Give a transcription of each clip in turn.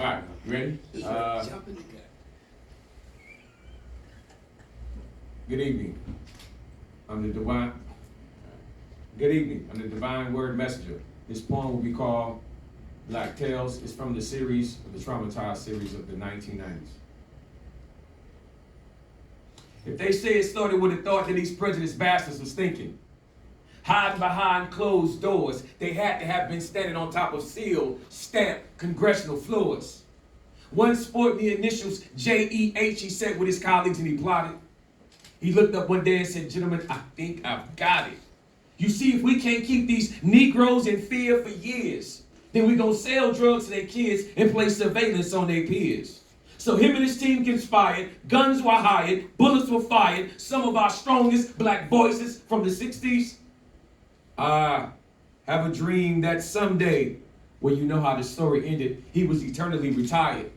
right, you ready? Good evening. I'm the divine. Good evening. I'm the divine word messenger. This poem will be called Black Tales. It's from the series, the traumatized series of the 1990s. If they say it started with a thought that these prejudiced bastards was thinking, hiding behind closed doors, they had to have been standing on top of sealed, stamped congressional floors. One sporting the initials J-E-H, he sat with his colleagues and he plotted. He looked up one day and said, "Gentlemen, I think I've got it. You see, if we can't keep these Negroes in fear for years, then we're going to sell drugs to their kids and place surveillance on their peers." So him and his team conspired, guns were hired, bullets were fired, some of our strongest black voices from the 60s. I have a dream that someday, well, you know how the story ended, he was eternally retired.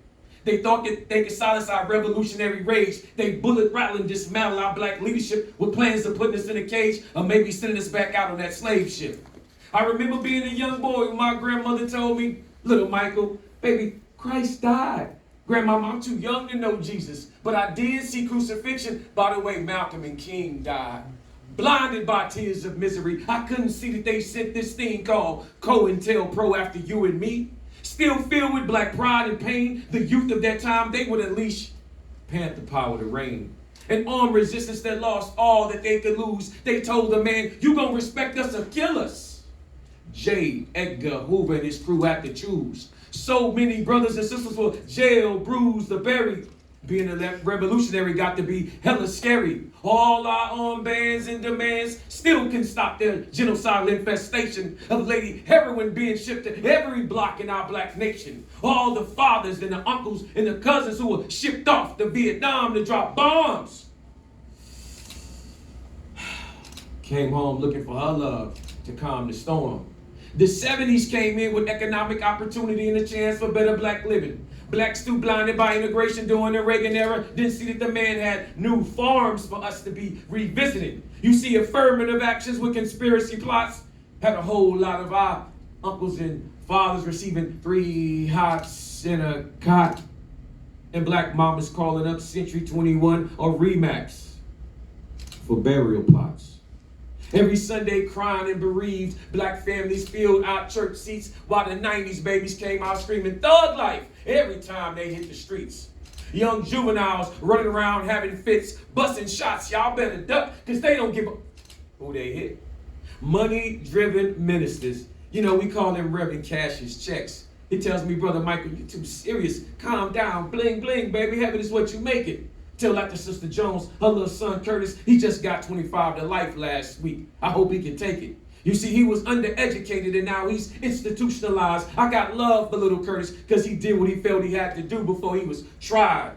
They thought that they could silence our revolutionary rage. They bullet rattle and dismantle our black leadership with plans of putting us in a cage or maybe sending us back out on that slave ship. I remember being a young boy when my grandmother told me, "Little Michael, baby, Christ died." Grandmama, I'm too young to know Jesus, but I did see crucifixion. By the way, Malcolm and King died. Blinded by tears of misery, I couldn't see that they sent this thing called COINTELPRO after you and me. Still filled with black pride and pain, the youth of that time, they would unleash panther power to reign. An armed resistance that lost all that they could lose. They told the man, "You gonna respect us or kill us?" J. Edgar Hoover and his crew had to choose. So many brothers and sisters were jailed, bruised, or buried. Being a revolutionary got to be hella scary. All our armed bands and demands still can stop their genocidal infestation of lady heroin being shipped to every block in our black nation. All the fathers and the uncles and the cousins who were shipped off to Vietnam to drop bombs came home looking for her love to calm the storm. The 70s came in with economic opportunity and a chance for better black living. Blacks too blinded by immigration during the Reagan era didn't see that the man had new farms for us to be revisiting. You see, affirmative actions with conspiracy plots had a whole lot of our uncles and fathers receiving 3 hots in a cot, and black mamas calling up Century 21 or Remax for burial plots. Every Sunday, crying and bereaved, black families filled out church seats while the 90s babies came out screaming thug life every time they hit the streets. Young juveniles running around having fits, busting shots. Y'all better duck, because they don't give a who they hit. Money-driven ministers. You know, we call them Reverend Cash's checks. He tells me, "Brother Michael, you're too serious. Calm down. Bling, bling, baby. Heaven is what you make it." Tell that to Sister Jones, her little son Curtis, he just got 25 to life last week. I hope he can take it. You see, he was undereducated and now he's institutionalized. I got love for little Curtis because he did what he felt he had to do before he was tried,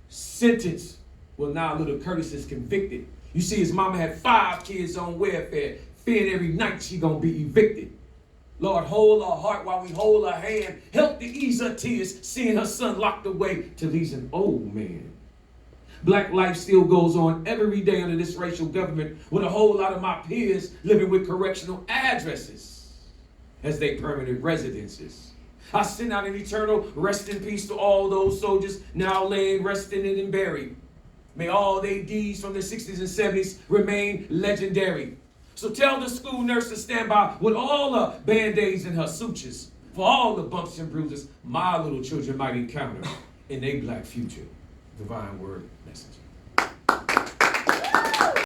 sentenced. Well, now little Curtis is convicted. You see, his mama had 5 kids on welfare, fearing every night she gonna be evicted. Lord, hold her heart while we hold her hand. Help to ease her tears, seeing her son locked away till he's an old man. Black life still goes on every day under this racial government with a whole lot of my peers living with correctional addresses as their permanent residences. I send out an eternal rest in peace to all those soldiers now laying, resting, and buried. May all their deeds from the 60s and 70s remain legendary. So tell the school nurse to stand by with all the band-aids and her sutures for all the bumps and bruises my little children might encounter in their black future. Divine word messenger.